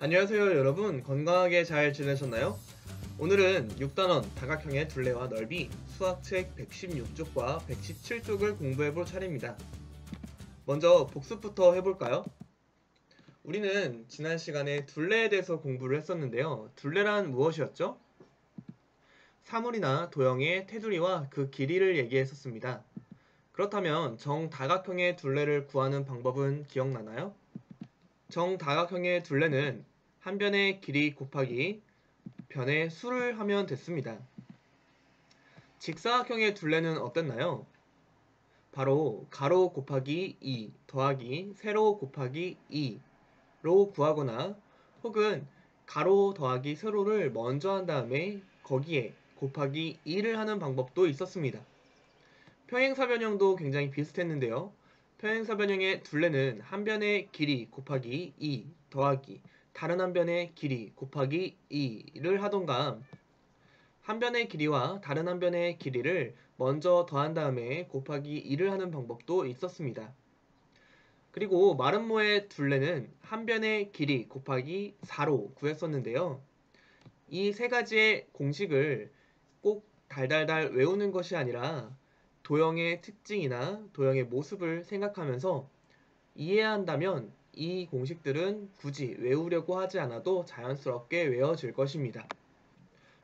안녕하세요 여러분, 건강하게 잘 지내셨나요? 오늘은 6단원 다각형의 둘레와 넓이 수학책 116쪽과 117쪽을 공부해볼 차례입니다. 먼저 복습부터 해볼까요? 우리는 지난 시간에 둘레에 대해서 공부를 했었는데요. 둘레란 무엇이었죠? 사물이나 도형의 테두리와 그 길이를 얘기했었습니다. 그렇다면 정다각형의 둘레를 구하는 방법은 기억나나요? 정다각형의 둘레는 한 변의 길이 곱하기 변의 수를 하면 됐습니다. 직사각형의 둘레는 어땠나요? 바로 가로 곱하기 2 더하기 세로 곱하기 2로 구하거나 혹은 가로 더하기 세로를 먼저 한 다음에 거기에 곱하기 2를 하는 방법도 있었습니다. 평행사변형도 굉장히 비슷했는데요. 평행사변형의 둘레는 한 변의 길이 곱하기 2 더하기 다른 한 변의 길이 곱하기 2를 하던가 한 변의 길이와 다른 한 변의 길이를 먼저 더한 다음에 곱하기 2를 하는 방법도 있었습니다. 그리고 마름모의 둘레는 한 변의 길이 곱하기 4로 구했었는데요. 이 세 가지의 공식을 꼭 달달달 외우는 것이 아니라 도형의 특징이나 도형의 모습을 생각하면서 이해해야 한다면 이 공식들은 굳이 외우려고 하지 않아도 자연스럽게 외워질 것입니다.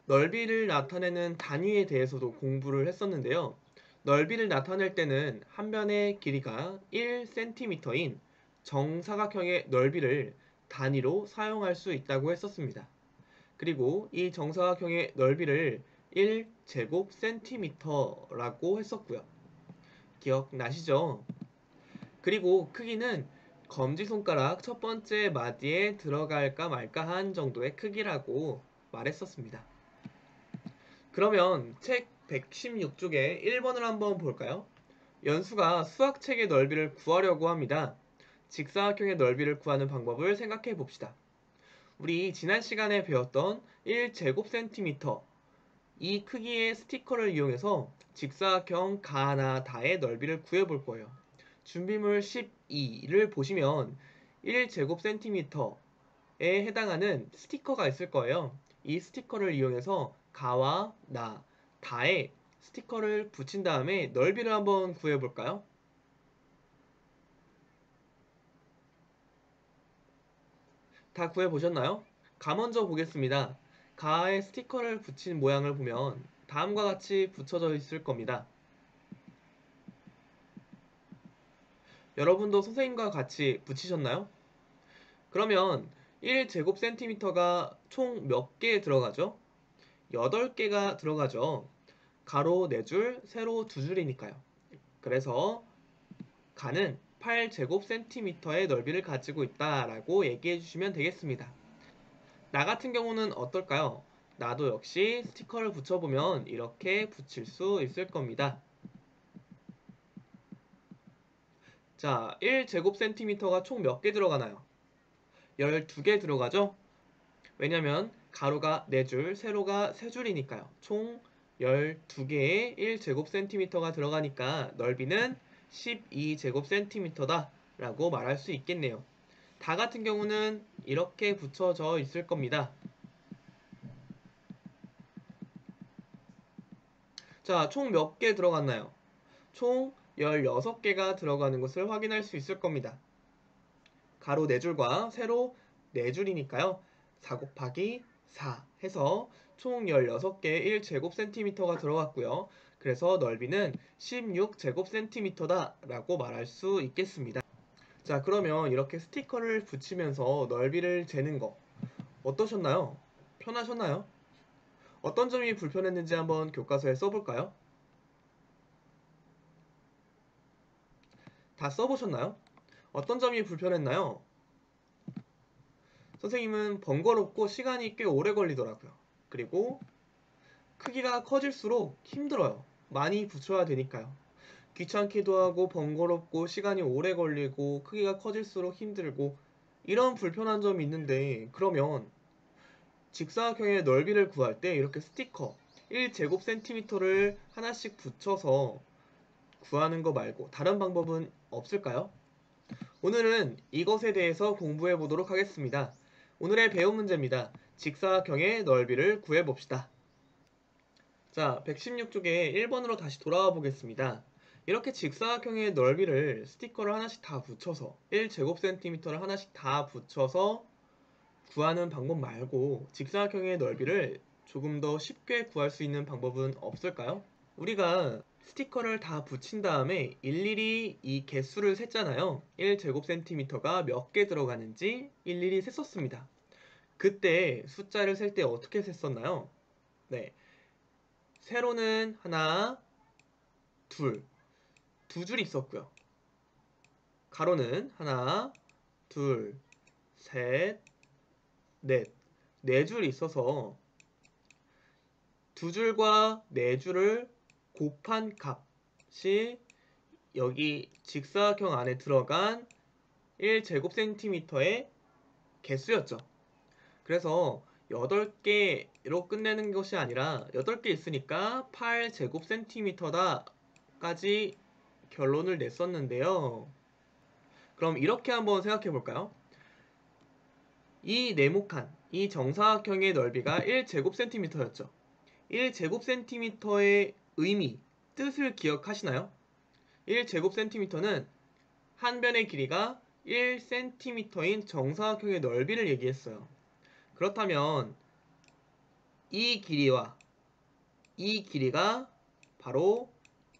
넓이를 나타내는 단위에 대해서도 공부를 했었는데요. 넓이를 나타낼 때는 한 변의 길이가 1cm인 정사각형의 넓이를 단위로 사용할 수 있다고 했었습니다. 그리고 이 정사각형의 넓이를 1제곱cm라고 했었고요. 기억나시죠? 그리고 크기는 검지손가락 첫 번째 마디에 들어갈까 말까 한 정도의 크기라고 말했었습니다. 그러면 책 116쪽에 1번을 한번 볼까요? 연수가 수학책의 넓이를 구하려고 합니다. 직사각형의 넓이를 구하는 방법을 생각해 봅시다. 우리 지난 시간에 배웠던 1제곱cm 이 크기의 스티커를 이용해서 직사각형 가나 다의 넓이를 구해볼 거예요. 준비물 12를 보시면 1제곱cm에 해당하는 스티커가 있을 거예요. 이 스티커를 이용해서 가와 나, 다에 스티커를 붙인 다음에 넓이를 한번 구해볼까요? 다 구해보셨나요? 가 먼저 보겠습니다. 가에 스티커를 붙인 모양을 보면 다음과 같이 붙여져 있을 겁니다. 여러분도 선생님과 같이 붙이셨나요? 그러면 1제곱cm가 총 몇 개 들어가죠? 8개가 들어가죠. 가로 4줄, 세로 2줄이니까요. 그래서 가는 8제곱cm의 넓이를 가지고 있다라고 얘기해 주시면 되겠습니다. 나 같은 경우는 어떨까요? 나도 역시 스티커를 붙여보면 이렇게 붙일 수 있을 겁니다. 자, 1제곱cm가 총 몇 개 들어가나요? 12개 들어가죠? 왜냐면 가로가 4줄, 세로가 3줄이니까요. 총 12개의 1제곱cm가 들어가니까 넓이는 12제곱cm다 라고 말할 수 있겠네요. 다 같은 경우는 이렇게 붙여져 있을 겁니다. 자, 총 몇 개 들어갔나요? 총 16개가 들어가는 것을 확인할 수 있을 겁니다. 가로 4줄과 세로 4줄이니까요. 4 곱하기 4 해서 총 16개의 1제곱cm가 들어갔고요. 그래서 넓이는 16제곱cm다 라고 말할 수 있겠습니다. 자, 그러면 이렇게 스티커를 붙이면서 넓이를 재는 거 어떠셨나요? 편하셨나요? 어떤 점이 불편했는지 한번 교과서에 써볼까요? 다 써보셨나요? 어떤 점이 불편했나요? 선생님은 번거롭고 시간이 꽤 오래 걸리더라고요. 그리고 크기가 커질수록 힘들어요. 많이 붙여야 되니까요. 귀찮기도 하고 번거롭고 시간이 오래 걸리고 크기가 커질수록 힘들고 이런 불편한 점이 있는데 그러면 직사각형의 넓이를 구할 때 이렇게 스티커 1제곱cm를 하나씩 붙여서 구하는 거 말고 다른 방법은 없을까요? 오늘은 이것에 대해서 공부해 보도록 하겠습니다. 오늘의 배운 문제입니다. 직사각형의 넓이를 구해봅시다. 자, 116쪽에 1번으로 다시 돌아와 보겠습니다. 이렇게 직사각형의 넓이를 스티커를 하나씩 다 붙여서 1제곱센티미터를 하나씩 다 붙여서 구하는 방법 말고 직사각형의 넓이를 조금 더 쉽게 구할 수 있는 방법은 없을까요? 우리가 스티커를 다 붙인 다음에 일일이 이 개수를 셌잖아요. 1제곱센티미터가 몇 개 들어가는지 일일이 셌었습니다. 그때 숫자를 셀 때 어떻게 셌었나요? 네, 세로는 하나, 두 줄 있었고요. 가로는 하나, 둘, 셋, 네 줄 있어서 두 줄과 네 줄을 곱한 값이 여기 직사각형 안에 들어간 1제곱센티미터의 개수였죠. 그래서 8개로 끝내는 것이 아니라 8개 있으니까 8제곱센티미터다 까지 결론을 냈었는데요. 그럼 이렇게 한번 생각해 볼까요? 이 네모칸, 이 정사각형의 넓이가 1제곱센티미터였죠. 1제곱센티미터의 의미, 뜻을 기억하시나요? 1제곱센티미터는 한 변의 길이가 1cm인 정사각형의 넓이를 얘기했어요. 그렇다면 이 길이와 이 길이가 바로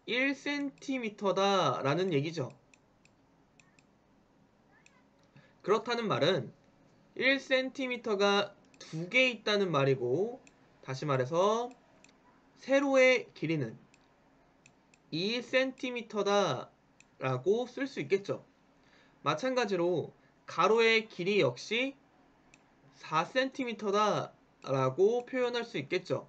1cm다 라는 얘기죠. 그렇다는 말은 1cm가 두 개 있다는 말이고, 다시 말해서 세로의 길이는 2cm다 라고 쓸 수 있겠죠. 마찬가지로 가로의 길이 역시 4cm다 라고 표현할 수 있겠죠.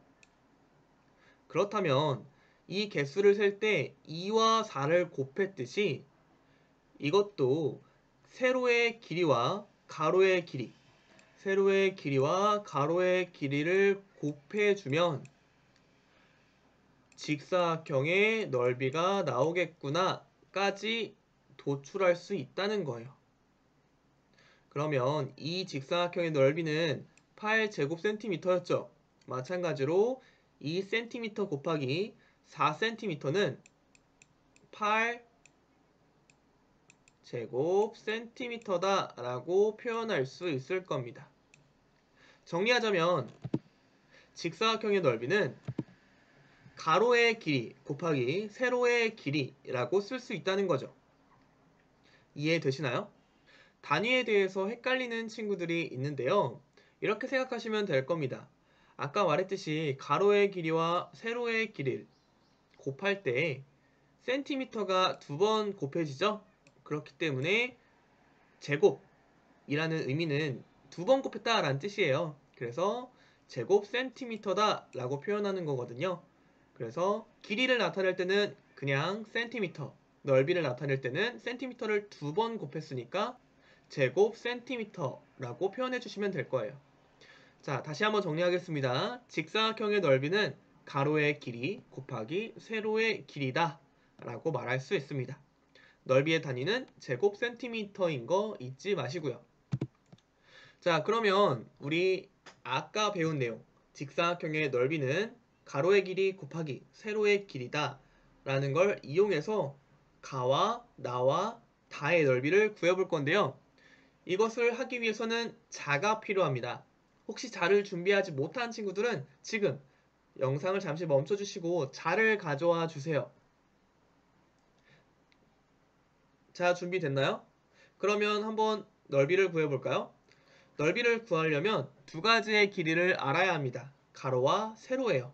그렇다면 이 개수를 셀 때 2와 4를 곱했듯이 이것도 세로의 길이와 가로의 길이, 세로의 길이와 가로의 길이를 곱해주면 직사각형의 넓이가 나오겠구나 까지 도출할 수 있다는 거예요. 그러면 이 직사각형의 넓이는 8제곱센티미터였죠. 마찬가지로 2cm 곱하기 4cm는 8제곱센티미터다 라고 표현할 수 있을 겁니다. 정리하자면 직사각형의 넓이는 가로의 길이 곱하기 세로의 길이라고 쓸 수 있다는 거죠. 이해되시나요? 단위에 대해서 헷갈리는 친구들이 있는데요. 이렇게 생각하시면 될 겁니다. 아까 말했듯이 가로의 길이와 세로의 길이를 곱할 때 센티미터가 두 번 곱해지죠? 그렇기 때문에 제곱이라는 의미는 두 번 곱했다 라는 뜻이에요. 그래서 제곱 센티미터다 라고 표현하는 거거든요. 그래서 길이를 나타낼 때는 그냥 센티미터, 넓이를 나타낼 때는 센티미터를 두 번 곱했으니까 제곱 센티미터라고 표현해 주시면 될 거예요. 자, 다시 한번 정리하겠습니다. 직사각형의 넓이는 가로의 길이 곱하기 세로의 길이다 라고 말할 수 있습니다. 넓이의 단위는 제곱 센티미터인 거 잊지 마시고요. 자, 그러면 우리 아까 배운 내용, 직사각형의 넓이는 가로의 길이 곱하기 세로의 길이다 라는 걸 이용해서 가와 나와 다의 넓이를 구해볼 건데요. 이것을 하기 위해서는 자가 필요합니다. 혹시 자를 준비하지 못한 친구들은 지금 영상을 잠시 멈춰주시고 자를 가져와 주세요. 자, 준비됐나요? 그러면 한번 넓이를 구해볼까요? 넓이를 구하려면 두 가지의 길이를 알아야 합니다. 가로와 세로예요.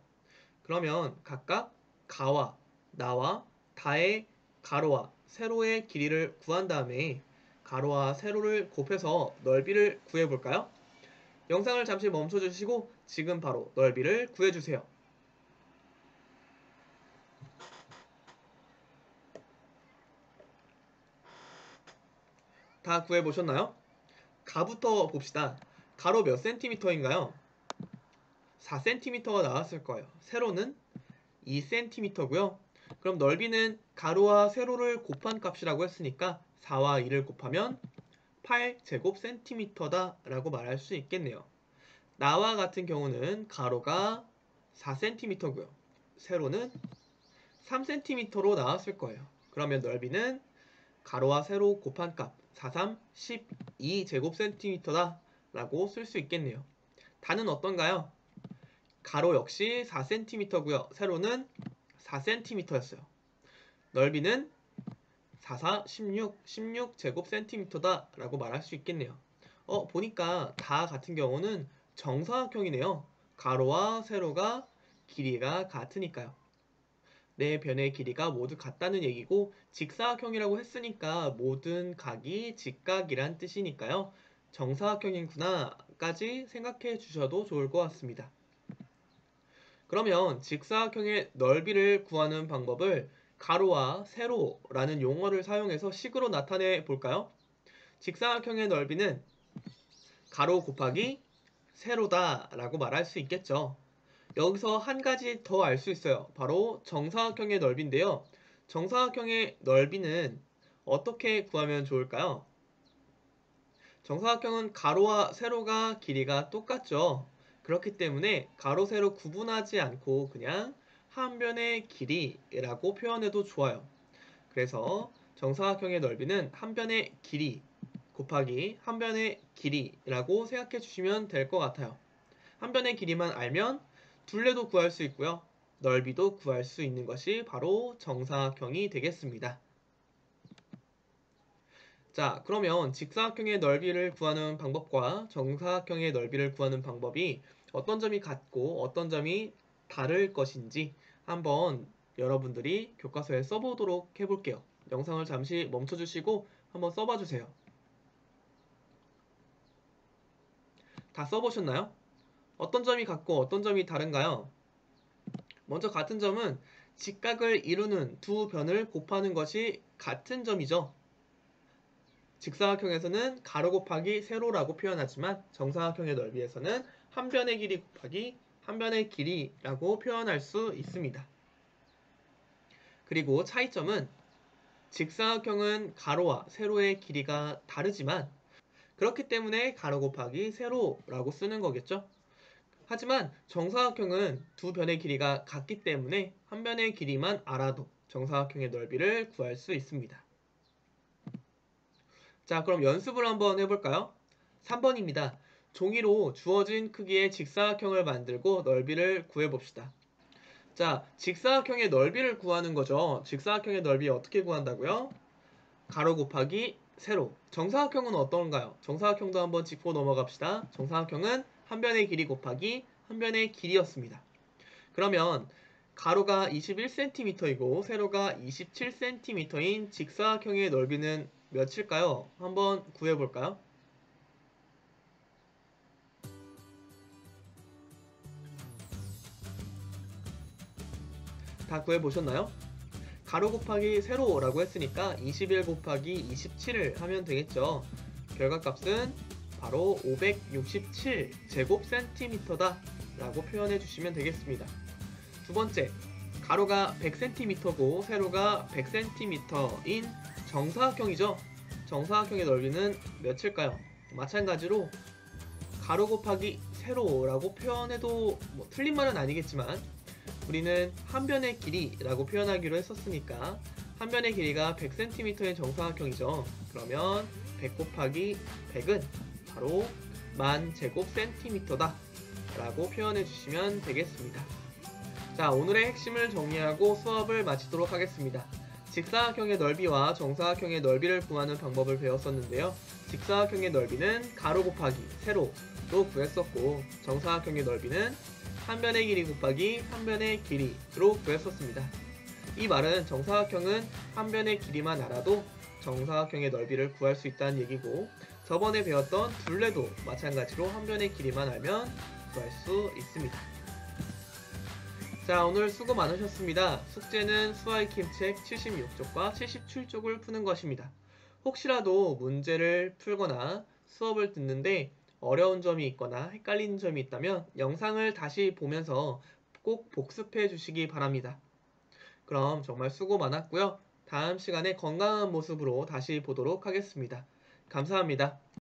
그러면 각각 가와 나와 다의 가로와 세로의 길이를 구한 다음에 가로와 세로를 곱해서 넓이를 구해볼까요? 영상을 잠시 멈춰주시고 지금 바로 넓이를 구해주세요. 다 구해보셨나요? 가부터 봅시다. 가로 몇 센티미터인가요? 4cm가 나왔을 거예요. 세로는 2cm고요. 그럼 넓이는 가로와 세로를 곱한 값이라고 했으니까 4와 2를 곱하면 8제곱센티미터다 라고 말할 수 있겠네요. 나와 같은 경우는 가로가 4cm고요. 세로는 3cm로 나왔을 거예요. 그러면 넓이는 가로와 세로 곱한 값 4, 3, 12제곱센티미터다 라고 쓸 수 있겠네요. 단은 어떤가요? 가로 역시 4cm고요. 세로는 4cm였어요. 넓이는 4, 4, 16제곱센티미터다 라고 말할 수 있겠네요. 보니까 다 같은 경우는 정사각형이네요. 가로와 세로가 길이가 같으니까요. 네 변의 길이가 모두 같다는 얘기고 직사각형이라고 했으니까 모든 각이 직각이란 뜻이니까요. 정사각형이구나 까지 생각해 주셔도 좋을 것 같습니다. 그러면 직사각형의 넓이를 구하는 방법을 가로와 세로라는 용어를 사용해서 식으로 나타내 볼까요? 직사각형의 넓이는 가로 곱하기 세로다 라고 말할 수 있겠죠. 여기서 한 가지 더 알 수 있어요. 바로 정사각형의 넓이인데요. 정사각형의 넓이는 어떻게 구하면 좋을까요? 정사각형은 가로와 세로가 길이가 똑같죠. 그렇기 때문에 가로, 세로 구분하지 않고 그냥 한 변의 길이라고 표현해도 좋아요. 그래서 정사각형의 넓이는 한 변의 길이 곱하기 한 변의 길이라고 생각해 주시면 될 것 같아요. 한 변의 길이만 알면 둘레도 구할 수 있고요. 넓이도 구할 수 있는 것이 바로 정사각형이 되겠습니다. 자, 그러면 직사각형의 넓이를 구하는 방법과 정사각형의 넓이를 구하는 방법이 어떤 점이 같고 어떤 점이 다를 것인지 한번 여러분들이 교과서에 써보도록 해볼게요. 영상을 잠시 멈춰주시고 한번 써봐주세요. 다 써보셨나요? 어떤 점이 같고 어떤 점이 다른가요? 먼저 같은 점은 직각을 이루는 두 변을 곱하는 것이 같은 점이죠. 직사각형에서는 가로 곱하기 세로라고 표현하지만 정사각형의 넓이에서는 한 변의 길이 곱하기 한 변의 길이라고 표현할 수 있습니다. 그리고 차이점은 직사각형은 가로와 세로의 길이가 다르지만 그렇기 때문에 가로 곱하기 세로라고 쓰는 거겠죠. 하지만 정사각형은 두 변의 길이가 같기 때문에 한 변의 길이만 알아도 정사각형의 넓이를 구할 수 있습니다. 자, 그럼 연습을 한번 해볼까요? 3번입니다. 종이로 주어진 크기의 직사각형을 만들고 넓이를 구해봅시다. 자, 직사각형의 넓이를 구하는 거죠. 직사각형의 넓이 어떻게 구한다고요? 가로 곱하기 세로. 정사각형은 어떤가요? 정사각형도 한번 짚고 넘어갑시다. 정사각형은 한 변의 길이 곱하기 한 변의 길이였습니다. 그러면 가로가 21cm이고 세로가 27cm인 직사각형의 넓이는 몇일까요? 한번 구해볼까요? 다 구해보셨나요? 가로 곱하기 세로라고 했으니까 21 곱하기 27을 하면 되겠죠. 결과값은 바로 567제곱센티미터다 라고 표현해 주시면 되겠습니다. 두 번째, 가로가 100cm고 세로가 100cm인 정사각형이죠. 정사각형의 넓이는 몇일까요? 마찬가지로 가로 곱하기 세로라고 표현해도 틀린 말은 아니겠지만 우리는 한 변의 길이라고 표현하기로 했었으니까 한 변의 길이가 100cm인 정사각형이죠. 그러면 100 곱하기 100은 바로 10,000제곱센티미터다 라고 표현해 주시면 되겠습니다. 자, 오늘의 핵심을 정리하고 수업을 마치도록 하겠습니다. 직사각형의 넓이와 정사각형의 넓이를 구하는 방법을 배웠었는데요. 직사각형의 넓이는 가로 곱하기 세로로 구했었고 정사각형의 넓이는 한 변의 길이 곱하기 한 변의 길이로 구했었습니다. 이 말은 정사각형은 한 변의 길이만 알아도 정사각형의 넓이를 구할 수 있다는 얘기고 저번에 배웠던 둘레도 마찬가지로 한 변의 길이만 알면 구할 수 있습니다. 자, 오늘 수고 많으셨습니다. 숙제는 수아이킴책 76쪽과 77쪽을 푸는 것입니다. 혹시라도 문제를 풀거나 수업을 듣는데 어려운 점이 있거나 헷갈리는 점이 있다면 영상을 다시 보면서 꼭 복습해 주시기 바랍니다. 그럼 정말 수고 많았고요. 다음 시간에 건강한 모습으로 다시 보도록 하겠습니다. 감사합니다.